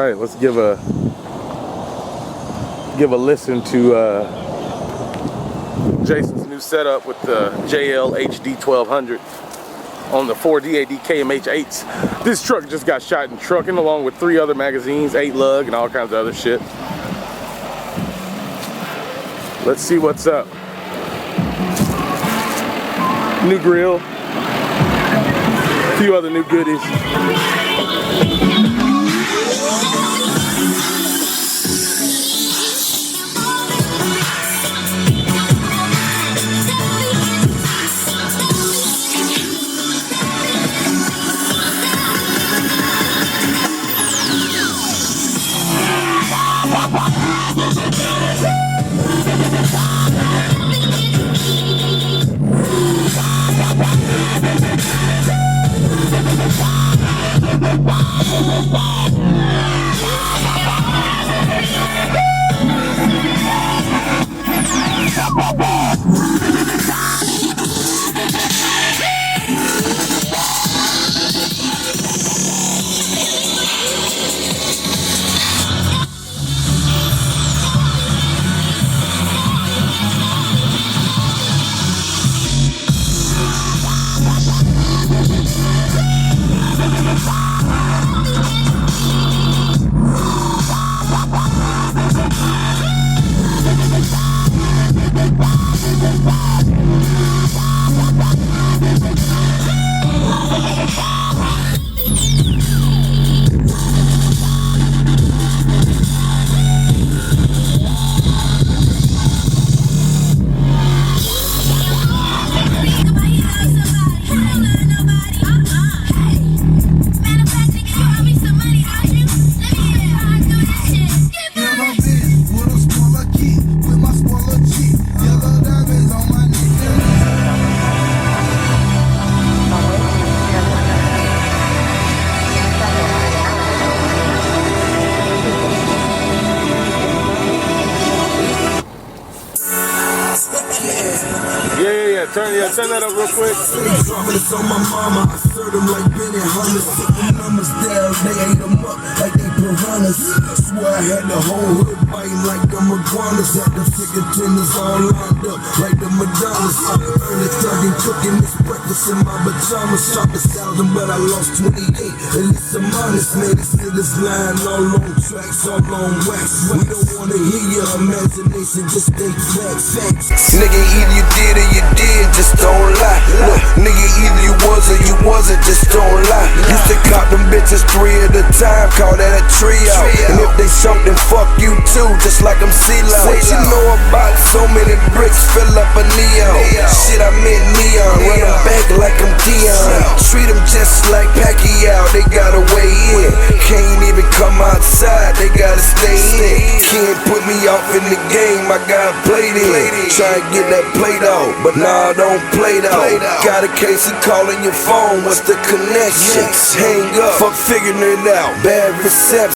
Alright, let's give a listen to Jason's new setup with the JL-HD-1200 on the 4 DAD KMH 8s. This truck just got shot in Truckin along with 3 other magazines, 8 lug and all kinds of other shit. Let's see what's up. New grill, a few other new goodies. Turn that up real quick. It's on my mama. I serve them like Benny Hunters. Sitting numbers down, they ate them up like they piranhas. Swear I had the whole hood biting like the iguanas. Had the chicken tenders all lined up like the Madonnas. Early thugging, cooking this breakfast in my pajamas. Shot 1,000, but I lost 28. At least I'm honest, man. This niggas lying all on tracks, all on wax. We don't wanna hear your imagination, just think facts. Nigga, either you did or you did, just don't lie. Look, nigga, either you was or you wasn't, just don't lie. Used to cop them bitches 3 at a time, call that a trio. And if they show, then fuck you too, just like I'm CeeLo. What you know about so many bricks, fill up a neon. Shit, I meant neon, run them back like I'm Dion. Treat them just like Pacquiao, they gotta weigh in. Can't even come outside, they gotta stay in. Can't put me off in the game, I gotta play it. Try and get that plate off, but nah, don't play though. Got a case of calling your phone, what's the connection? Hang up, fuck figuring it out, bad reception.